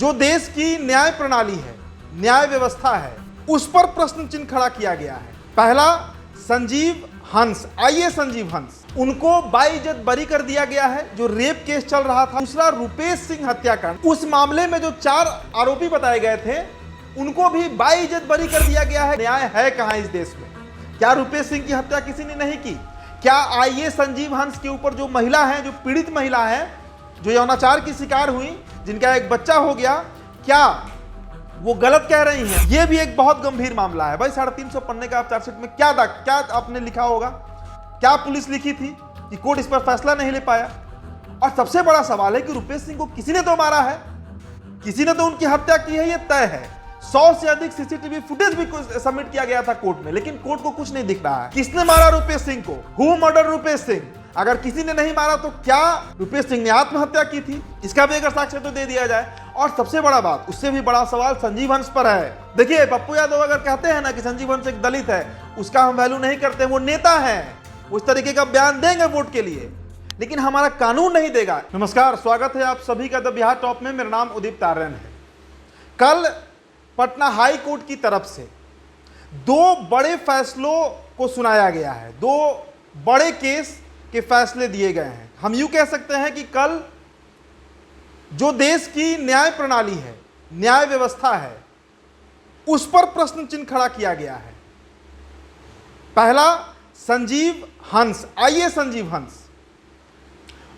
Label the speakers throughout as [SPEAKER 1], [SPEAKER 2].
[SPEAKER 1] जो देश की न्याय प्रणाली है, न्याय व्यवस्था है, उस पर प्रश्न चिन्ह खड़ा किया गया है। पहला, संजीव हंस, आईएएस संजीव हंस, उनको बाइज्जत बरी कर दिया गया है जो रेप केस चल रहा था। दूसरा, रुपेश सिंह हत्याकांड, उस मामले में जो 4 आरोपी बताए गए थे उनको भी बाइज्जत बरी कर दिया गया है। न्याय है कहां इस देश में? क्या रुपेश सिंह की हत्या किसी ने नहीं की? क्या आईएएस संजीव हंस के ऊपर जो महिला है, जो पीड़ित महिला है, जो यौनाचार की शिकार हुई, जिनका एक बच्चा हो गया, क्या वो गलत कह रही हैं? ये भी एक बहुत गंभीर मामला है भाई। 350 पन्ने का आप चार्जशीट में क्या आपने लिखा होगा? क्या पुलिस लिखी थी कि कोर्ट इस पर फैसला नहीं ले पाया? और सबसे बड़ा सवाल है कि रुपेश सिंह को किसी ने तो मारा है, किसी ने तो उनकी हत्या की है, ये तय है। 100 से अधिक सीसीटीवी फुटेज भी सबमिट किया गया था कोर्ट में, लेकिन कोर्ट को कुछ नहीं दिख रहा है। किसने मारा रुपेश सिंह को? Who murder Rupesh Singh? अगर किसी ने नहीं मारा तो क्या रुपेश सिंह ने आत्महत्या की थी? इसका भी अगर साक्ष्य तो दे दिया जाए। और सबसे बड़ा बात, उससे भी बड़ा सवाल संजीव हंस पर है। देखिए, पप्पू यादव अगर कहते हैं ना कि संजीव हंस एक दलित है, उसका हम वैल्यू नहीं करते, वो नेता है, उस तरीके का बयान देंगे वोट के लिए, लेकिन हमारा कानून नहीं देगा। नमस्कार, स्वागत है आप सभी का द बिहार टॉप में। मेरा नाम उदित तारण है। कल पटना हाई कोर्ट की तरफ से 2 बड़े फैसलों को सुनाया गया है। 2 बड़े केस के फैसले दिए गए हैं। हम यूं कह सकते हैं कि कल जो देश की न्याय प्रणाली है, न्याय व्यवस्था है, उस पर प्रश्न चिन्ह खड़ा किया गया है। पहला, संजीव हंस, आईएएस संजीव हंस,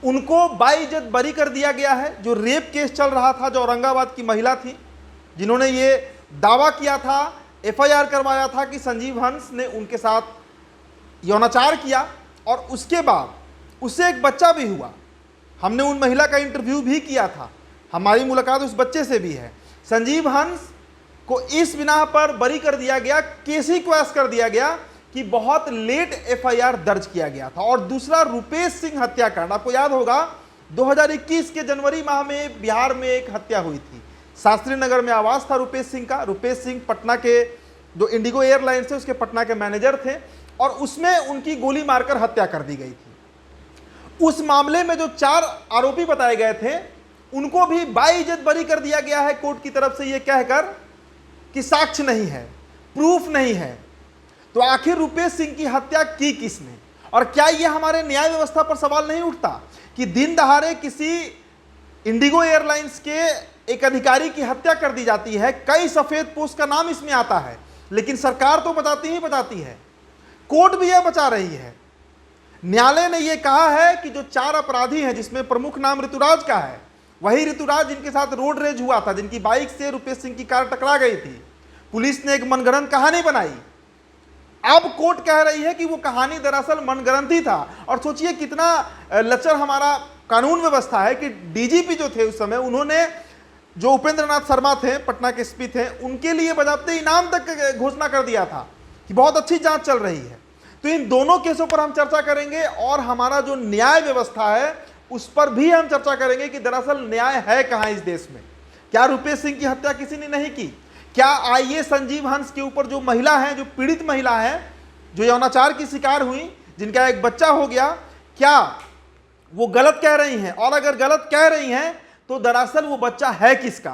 [SPEAKER 1] उनको बाइज्जत बरी कर दिया गया है जो रेप केस चल रहा था, जो औरंगाबाद की महिला थी, जिन्होंने ये दावा किया था, एफआईआर करवाया था कि संजीव हंस ने उनके साथ यौनाचार किया और उसके बाद उससे एक बच्चा भी हुआ। हमने उन महिला का इंटरव्यू भी किया था, हमारी मुलाकात उस बच्चे से भी है। संजीव हंस को इस बिना पर बरी कर दिया गया, केस ही क्वैश कर दिया गया कि बहुत लेट एफआईआर दर्ज किया गया था। और दूसरा, रुपेश सिंह हत्याकांड, आपको याद होगा 2021 के जनवरी माह में बिहार में एक हत्या हुई थी। शास्त्री नगर में आवास था रुपेश सिंह का। रुपेश सिंह पटना के जो इंडिगो एयरलाइंस है उसके पटना के मैनेजर थे और उसमें उनकी गोली मारकर हत्या कर दी गई थी। उस मामले में जो 4 आरोपी बताए गए थे उनको भी बाइज्जत बरी कर दिया गया है कोर्ट की तरफ से, यह कहकर कि साक्ष्य नहीं है, प्रूफ नहीं है। तो आखिर रुपेश सिंह की हत्या की किसने? और क्या यह हमारे न्याय व्यवस्था पर सवाल नहीं उठता कि दिन दहाड़े किसी इंडिगो एयरलाइंस के एक अधिकारी की हत्या कर दी जाती है, कई सफेद पोस्ट का नाम इसमें आता है, लेकिन सरकार तो बताती है, कोर्ट भी यह बचा रही है। न्यायालय ने यह कहा है कि जो 4 अपराधी हैं, जिसमें प्रमुख नाम ऋतुराज का है, वही ऋतुराज जिनके साथ रोड रेज हुआ था, जिनकी बाइक से रुपेश सिंह की कार टकरा गई थी। पुलिस ने एक मनगढ़ंत कहानी बनाई। अब कोर्ट कह रही है कि वो कहानी दरअसल मनगढ़ंत ही था। और सोचिए कितना लचर हमारा कानून व्यवस्था है कि डीजीपी जो थे उस समय, उन्होंने जो उपेंद्र नाथ शर्मा थे, पटना के एसपी थे, उनके लिए बजाते इनाम तक घोषणा कर दिया था कि बहुत अच्छी जांच चल रही है। तो इन दोनों केसों पर हम चर्चा करेंगे और हमारा जो न्याय व्यवस्था है उस पर भी हम चर्चा करेंगे कि दरअसल न्याय है कहां इस देश में। क्या रुपेश सिंह की हत्या किसी ने नहीं की? क्या आईएएस संजीव हंस के ऊपर जो महिला है, जो पीड़ित महिला है, जो यौनाचार की शिकार हुई, जिनका एक बच्चा हो गया, क्या वो गलत कह रही हैं? और अगर गलत कह रही हैं तो दरअसल वो बच्चा है किसका?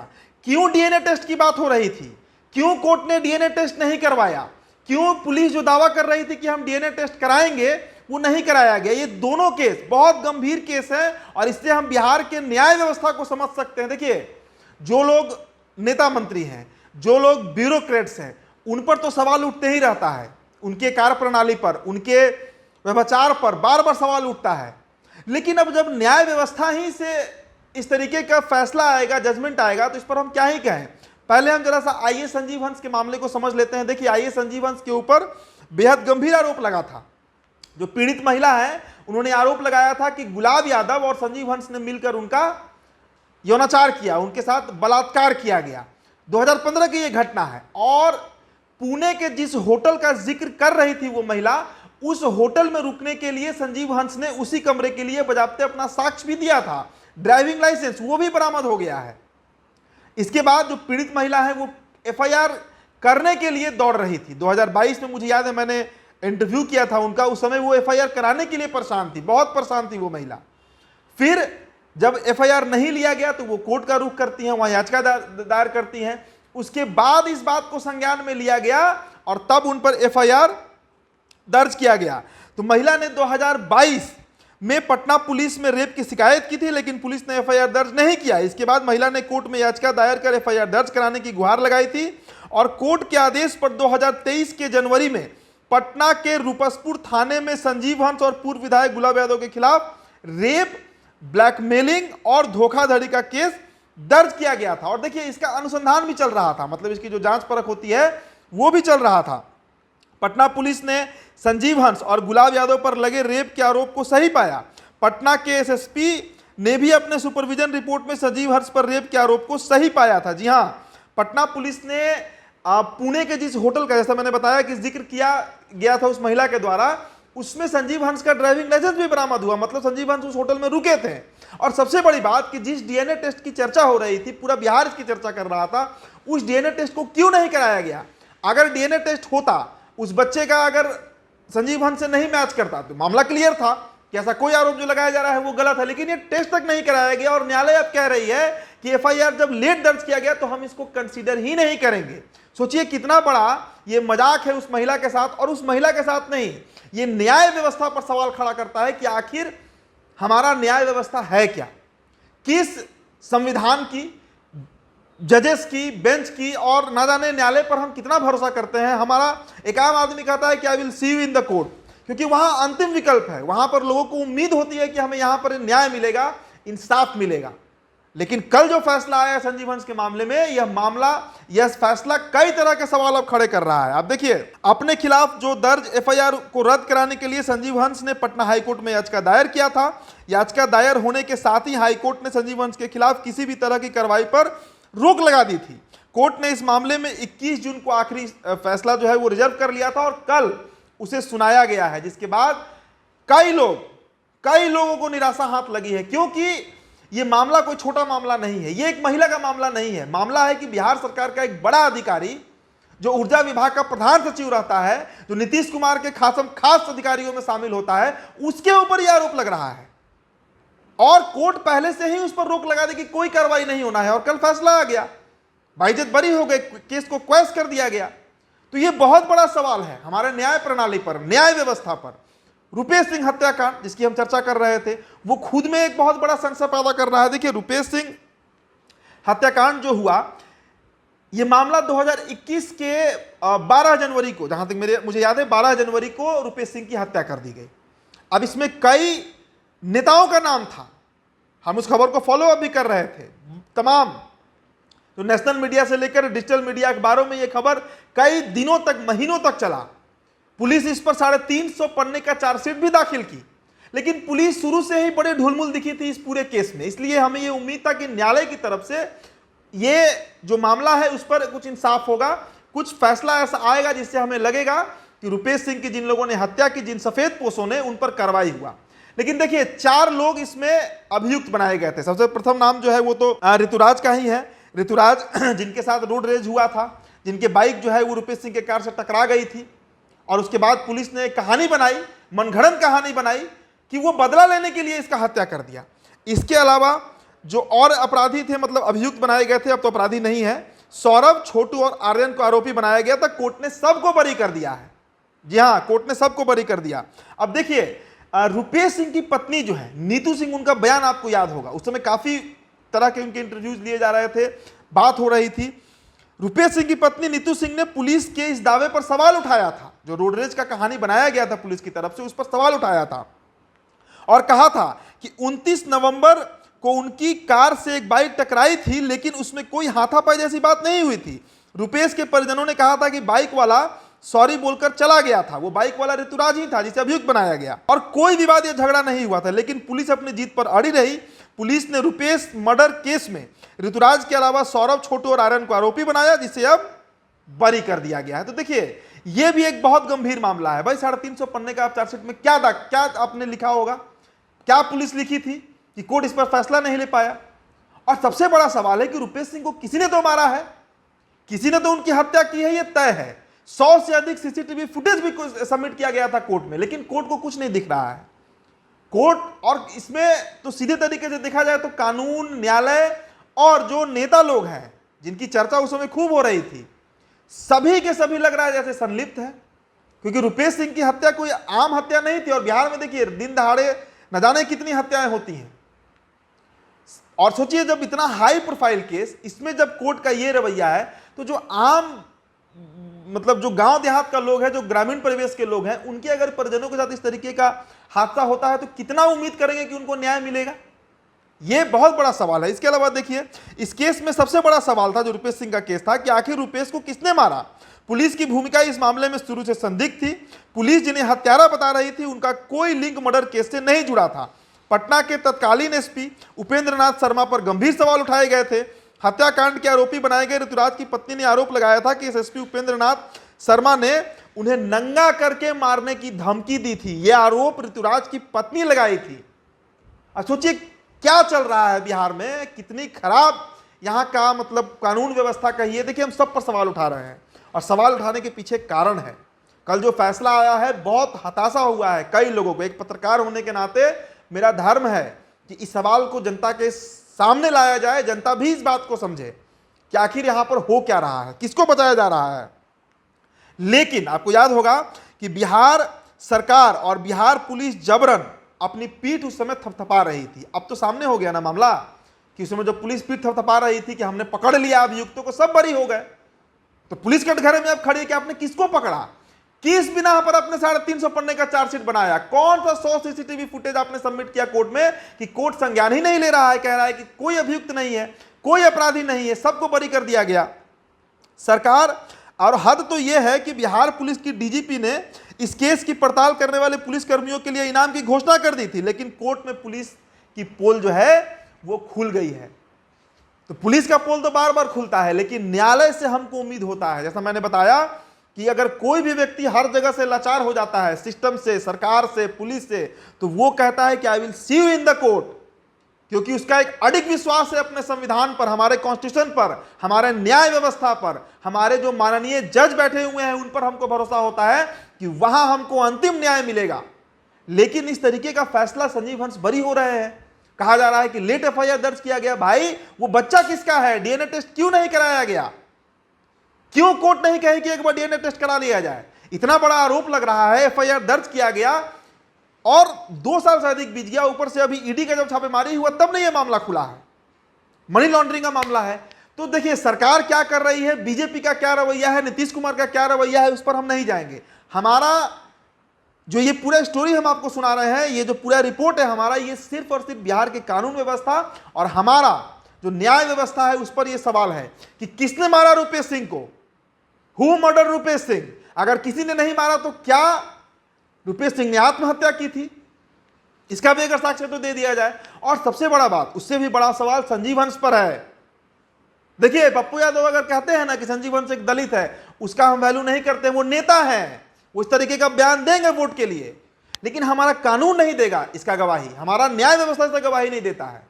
[SPEAKER 1] क्यों डीएनए टेस्ट की बात हो रही थी? क्यों कोर्ट ने डीएनए टेस्ट नहीं करवाया? क्यों पुलिस जो दावा कर रही थी कि हम डीएनए टेस्ट कराएंगे, वो नहीं कराया गया? ये दोनों केस बहुत गंभीर केस है और इससे हम बिहार के न्याय व्यवस्था को समझ सकते हैं। देखिए, जो लोग नेता मंत्री हैं, जो लोग ब्यूरोक्रेट्स हैं, उन पर तो सवाल उठते ही रहता है, उनके कार्यप्रणाली पर, उनके व्यवहार पर बार बार सवाल उठता है। लेकिन अब जब न्याय व्यवस्था ही से इस तरीके का फैसला आएगा, जजमेंट आएगा, तो इस पर हम क्या ही कहें। पहले हम जरा सा आईएएस संजीव हंस के मामले को समझ लेते हैं। देखिए, आईएएस संजीव हंस के ऊपर बेहद गंभीर आरोप लगा था। जो पीड़ित महिला है, उन्होंने आरोप लगाया था कि गुलाब यादव और संजीव हंस ने मिलकर उनका यौनाचार किया, उनके साथ बलात्कार किया गया। 2015 की यह घटना है और पुणे के जिस होटल का जिक्र कर रही थी वो महिला, उस होटल में रुकने के लिए संजीव हंस ने उसी कमरे के लिए बजाते अपना साक्ष्य भी दिया था, ड्राइविंग लाइसेंस, वो भी बरामद हो गया है। इसके बाद जो पीड़ित महिला है वो एफआईआर करने के लिए दौड़ रही थी। 2022 में मुझे याद है मैंने इंटरव्यू किया था उनका, उस समय वो एफआईआर कराने के लिए परेशान थी, बहुत परेशान थी वो महिला। फिर जब एफआईआर नहीं लिया गया तो वो कोर्ट का रुख करती हैं, वहां याचिका दायर करती हैं। उसके बाद इस बात को संज्ञान में लिया गया और तब उन पर एफआईआर दर्ज किया गया। तो महिला ने 2022 में पटना पुलिस में रेप की शिकायत की थी, लेकिन पुलिस ने एफआईआर दर्ज नहीं किया। इसके बाद महिला ने कोर्ट में याचिका दायर कर एफआईआर दर्ज कराने की गुहार लगाई थी और कोर्ट के आदेश पर 2023 के जनवरी में पटना के रूपसपुर थाने में संजीव हंस और पूर्व विधायक गुलाब यादव के खिलाफ रेप, ब्लैकमेलिंग और धोखाधड़ी का केस दर्ज किया गया था। और देखिए, इसका अनुसंधान भी चल रहा था, मतलब इसकी जो जांच परख होती है वो भी चल रहा था। पटना पुलिस ने संजीव हंस और गुलाब यादव पर लगे रेप के आरोप को सही पाया। पटना के एसएसपी ने भी अपने सुपरविजन रिपोर्ट में संजीव हंस पर रेप के आरोप को सही पाया था। जी हां, पटना पुलिस ने पुणे के जिस होटल का, जैसा मैंने बताया कि जिक्र किया गया था उस महिला के द्वारा, उसमें संजीव हंस का ड्राइविंग लाइसेंस भी बरामद हुआ। मतलब संजीव हंस उस होटल में रुके थे। और सबसे बड़ी बात कि जिस डीएनए टेस्ट की चर्चा हो रही थी, पूरा बिहार इसकी चर्चा कर रहा था, उस डीएनए टेस्ट को क्यों नहीं कराया गया? अगर डीएनए टेस्ट होता, उस बच्चे का अगर संजीव हंस से नहीं मैच करता तो मामला क्लियर था कि ऐसा कोई आरोप जो लगाया जा रहा है वो गलत है। लेकिन ये टेस्ट तक नहीं कराया गया और न्यायालय अब कह रही है कि एफआईआर जब लेट दर्ज किया गया तो हम इसको कंसीडर ही नहीं करेंगे। सोचिए कितना बड़ा ये मजाक है उस महिला के साथ, और उस महिला के साथ नहीं, ये न्याय व्यवस्था पर सवाल खड़ा करता है कि आखिर हमारा न्याय व्यवस्था है क्या, किस संविधान की, जजेस की, बेंच की, और ना जाने न्यायालय पर हम कितना भरोसा करते हैं। हमारा एक आम आदमी कहता है कि I will see you in the court, क्योंकि वहां अंतिम विकल्प है, वहां पर लोगों को उम्मीद होती है कि हमें यहां पर न्याय मिलेगा, इंसाफ मिलेगा। लेकिन कल जो फैसला आया संजीव हंस के मामले में, यह मामला, यह फैसला कई तरह के सवाल अब खड़े कर रहा है। अब देखिए, अपने खिलाफ जो दर्ज एफआईआर को रद्द कराने के लिए संजीव हंस ने पटना हाईकोर्ट में याचिका दायर किया था। याचिका दायर होने के साथ ही हाईकोर्ट ने संजीव हंस के खिलाफ किसी भी तरह की कार्रवाई पर रोक लगा दी थी। कोर्ट ने इस मामले में 21 जून को आखिरी फैसला जो है वो रिजर्व कर लिया था और कल उसे सुनाया गया है, जिसके बाद कई लोगों को निराशा हाथ लगी है, क्योंकि ये मामला कोई छोटा मामला नहीं है, ये एक महिला का मामला नहीं है। मामला है कि बिहार सरकार का एक बड़ा अधिकारी जो ऊर्जा विभाग का प्रधान सचिव रहता है, जो नीतीश कुमार के खास अधिकारियों में शामिल होता है, उसके ऊपर यह आरोप लग रहा है और कोर्ट पहले से ही उस पर रोक लगा दी कि कोई कार्रवाई नहीं होना है। और कल फैसला आ गया, बाइज्जत बरी हो गए, केस को क्वैश कर दिया गया। तो यह बहुत बड़ा सवाल है हमारे न्याय प्रणाली पर, न्याय व्यवस्था पर। रुपेश सिंह हत्याकांड जिसकी हम चर्चा कर रहे थे, वो खुद में एक बहुत बड़ा संशय पैदा कर रहा है। देखिए, रुपेश सिंह हत्याकांड जो हुआ, यह मामला 2021 के 12 जनवरी को, जहां तक मुझे याद है 12 जनवरी को रुपेश सिंह की हत्या कर दी गई। अब इसमें कई नेताओं का नाम था, हम उस खबर को फॉलो अप भी कर रहे थे। तमाम तो नेशनल मीडिया से लेकर डिजिटल मीडिया अखबारों में यह खबर कई दिनों तक, महीनों तक चला। पुलिस इस पर 350 पन्ने का चार्जशीट भी दाखिल की, लेकिन पुलिस शुरू से ही बड़े ढुलमुल दिखी थी इस पूरे केस में। इसलिए हमें यह उम्मीद था कि न्यायालय की तरफ से ये जो मामला है उस पर कुछ इंसाफ होगा, कुछ फैसला ऐसा आएगा जिससे हमें लगेगा कि रुपेश सिंह की जिन लोगों ने हत्या की, जिन सफेद पोशों ने, उन पर कार्रवाई हुआ। लेकिन देखिए, 4 लोग इसमें अभियुक्त बनाए गए थे। सबसे प्रथम नाम जो है वो तो ऋतुराज का ही है। ऋतुराज जिनके साथ रोड रेज हुआ था, जिनके बाइक जो है वो रुपेश सिंह के कार से टकरा गई थी, और उसके बाद पुलिस ने एक कहानी बनाई, मनगढ़ंत कहानी बनाई कि वो बदला लेने के लिए इसका हत्या कर दिया। इसके अलावा जो और अपराधी थे, मतलब अभियुक्त बनाए गए थे, अब तो अपराधी नहीं है, सौरभ, छोटू और आर्यन को आरोपी बनाया गया था। कोर्ट ने सबको बरी कर दिया है। जी हाँ, कोर्ट ने सबको बरी कर दिया। अब देखिए, रुपेश सिंह की पत्नी जो है नीतू सिंह, उनका बयान आपको याद होगा, उस समय काफी तरह के उनके इंटरव्यूज लिए जा रहे थे, बात हो रही थी। रुपेश सिंह की पत्नी नीतू सिंह ने पुलिस के इस दावे पर सवाल उठाया था, जो रोड रेज का कहानी बनाया गया था पुलिस की तरफ से, उस पर सवाल उठाया था और कहा था कि 29 नवंबर को उनकी कार से एक बाइक टकराई थी, लेकिन उसमें कोई हाथापाई जैसी बात नहीं हुई थी। रुपेश के परिजनों ने कहा था कि बाइक वाला सॉरी बोलकर चला गया था, वो बाइक वाला ऋतुराज ही था जिसे अभियुक्त बनाया गया, और कोई विवाद या झगड़ा नहीं हुआ था। लेकिन पुलिस अपनी जीत पर अड़ी रही। पुलिस ने रुपेश मर्डर केस में ऋतुराज के अलावा सौरभ, छोटू और आर्यन को आरोपी बनाया, जिसे अब बरी कर दिया गया है। तो देखिए, यह भी एक बहुत गंभीर मामला है भाई। 350 पन्ने का आप चार्जशीट में क्या आपने लिखा होगा, क्या पुलिस लिखी थी कि कोर्ट इस पर फैसला नहीं ले पाया। और सबसे बड़ा सवाल है कि रुपेश सिंह को किसी ने तो मारा है, किसी ने तो उनकी हत्या की है, यह तय है। 100 से अधिक सीसीटीवी फुटेज भी सबमिट किया गया था कोर्ट में, लेकिन कोर्ट को कुछ नहीं दिख रहा है। कोर्ट, और इसमें तो सीधे तरीके से देखा जाए तो कानून, न्यायालय और जो नेता लोग हैं जिनकी चर्चा उस समय खूब हो रही थी, सभी के सभी लग रहा है जैसे संलिप्त है, क्योंकि रुपेश सिंह की हत्या कोई आम हत्या नहीं थी। और बिहार में देखिए दिन दहाड़े न जाने कितनी हत्याएं होती हैं, और सोचिए जब इतना हाई प्रोफाइल केस, इसमें जब कोर्ट का ये रवैया है, तो जो आम मतलब जो गांव देहात का लोग है, जो ग्रामीण परिवेश के लोग हैं, उनके अगर परिजनों के साथ इस तरीके का हादसा होता है तो कितना उम्मीद करेंगे कि उनको न्याय मिलेगा? ये बहुत बड़ा सवाल है। इसके अलावा देखिए, इस केस में सबसे बड़ा सवाल था जो रुपेश सिंह का केस था कि आखिर रुपेश को किसने मारा। पुलिस की भूमिका इस मामले में शुरू से संदिग्ध थी। पुलिस जिन्हें हत्यारा बता रही थी उनका कोई लिंक मर्डर केस से नहीं जुड़ा था। पटना के तत्कालीन एसपी उपेंद्र नाथ शर्मा पर गंभीर सवाल उठाए गए थे। हत्याकांड के आरोपी बनाए गए ऋतुराज की पत्नी ने आरोप लगाया था कि इस एसपी उपेंद्र नाथ शर्मा ने उन्हें नंगा करके मारने की धमकी दी थी। यह आरोप ऋतुराज की पत्नी लगाई थी। अब सोचिए क्या चल रहा है बिहार में, कितनी खराब यहाँ का मतलब कानून व्यवस्था कहिए। देखिए हम सब पर सवाल उठा रहे हैं, और सवाल उठाने के पीछे कारण है। कल जो फैसला आया है बहुत हताशा हुआ है कई लोगों को। एक पत्रकार होने के नाते मेरा धर्म है कि इस सवाल को जनता के सामने लाया जाए, जनता भी इस बात को समझे कि आखिर यहां पर हो क्या रहा है, किसको बचाया जा रहा है। लेकिन आपको याद होगा कि बिहार सरकार और बिहार पुलिस जबरन अपनी पीठ उस समय थपथपा रही थी। अब तो सामने हो गया ना मामला कि उस समय जब पुलिस पीठ थपथपा रही थी कि हमने पकड़ लिया अभियुक्तों को, सब बरी हो गए, तो पुलिस कटघरे में अब खड़ी है कि आपने किसको पकड़ा, किस बिना पर अपने 350 पन्ने का चार्जशीट बनाया, कौन सा 100 सीसीटीवी फुटेज आपने सबमिट किया कोर्ट में कि कोर्ट संज्ञान ही नहीं ले रहा है, कह रहा है कि कोई अभियुक्त नहीं है, कोई अपराधी नहीं है, सबको बरी कर दिया गया। सरकार और हद तो यह है कि बिहार पुलिस की डीजीपी ने इस केस की पड़ताल करने वाले पुलिस कर्मियों के लिए इनाम की घोषणा कर दी थी, लेकिन कोर्ट में पुलिस की पोल जो है वो खुल गई है। तो पुलिस का पोल तो बार बार खुलता है, लेकिन न्यायालय से हमको उम्मीद होता है, जैसा मैंने बताया कि अगर कोई भी व्यक्ति हर जगह से लाचार हो जाता है, सिस्टम से, सरकार से, पुलिस से, तो वो कहता है कि I will see you in the court, क्योंकि उसका एक अडिग विश्वास है अपने संविधान पर, हमारे कॉन्स्टिट्यूशन पर, हमारे न्याय व्यवस्था पर, हमारे जो माननीय जज बैठे हुए हैं उन पर हमको भरोसा होता है कि वहां हमको अंतिम न्याय मिलेगा। लेकिन इस तरीके का फैसला संजीव हंस बरी हो रहे हैं। कहा जा रहा है कि लेट एफआईआर दर्ज किया गया। भाई वो बच्चा किसका है, डीएनए टेस्ट क्यों नहीं कराया गया? क्यों कोर्ट नहीं कहे कि एक बार डीएनए टेस्ट करा लिया जाए? इतना बड़ा आरोप लग रहा है, एफआईआर दर्ज किया गया और 2 साल से अधिक बीत गया, ऊपर से अभी ईडी का जब छापेमारी हुआ तब नहीं यह मामला खुला है, मनी लॉन्ड्रिंग का मामला है। तो देखिए सरकार क्या कर रही है, बीजेपी का क्या रवैया है, नीतीश कुमार का क्या रवैया है, उस पर हम नहीं जाएंगे। हमारा जो ये पूरा स्टोरी हम आपको सुना रहे हैं, ये जो पूरा रिपोर्ट है हमारा, ये सिर्फ और सिर्फ बिहार के कानून व्यवस्था और हमारा जो न्याय व्यवस्था है उस पर ये सवाल है कि किसने मारा रुपेश सिंह को, हु मर्डर रुपेश सिंह। अगर किसी ने नहीं मारा तो क्या रुपेश सिंह ने आत्महत्या की थी, इसका भी अगर साक्ष्य तो दे दिया जाए। और सबसे बड़ा बात, उससे भी बड़ा सवाल संजीव हंस पर है। देखिए पप्पू यादव अगर कहते हैं ना कि संजीव हंस एक दलित है, उसका हम वैल्यू नहीं करते, वो नेता है, वो इस तरीके का बयान देंगे वोट के लिए, लेकिन हमारा कानून नहीं देगा इसका गवाही, हमारा न्याय व्यवस्था इसका गवाही नहीं देता है,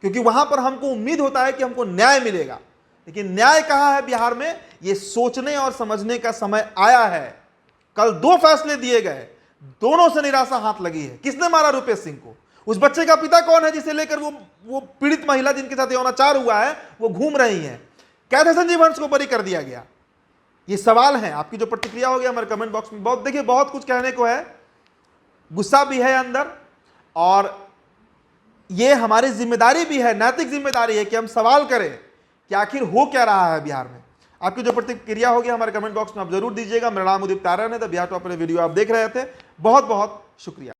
[SPEAKER 1] क्योंकि वहां पर हमको उम्मीद होता है कि हमको न्याय मिलेगा। लेकिन न्याय कहां है बिहार में, ये सोचने और समझने का समय आया है। कल 2 फैसले दिए गए, दोनों से निराशा हाथ लगी है। किसने मारा रुपेश सिंह को? उस बच्चे का पिता कौन है जिसे लेकर वो पीड़ित महिला जिनके साथ यौनाचार हुआ है वो घूम रही है? कैसे संजीव हंस को बरी कर दिया गया? ये सवाल है। आपकी जो प्रतिक्रिया होगी हमारे कमेंट बॉक्स में, बहुत देखिए बहुत कुछ कहने को है, गुस्सा भी है अंदर, और ये हमारी जिम्मेदारी भी है, नैतिक जिम्मेदारी है कि हम सवाल करें कि आखिर हो क्या रहा है बिहार में। आपकी जो प्रतिक्रिया होगी हमारे कमेंट बॉक्स में आप जरूर दीजिएगा। मेरा नाम उदित तारण है, द बिहार टॉप वीडियो आप देख रहे थे। बहुत बहुत शुक्रिया।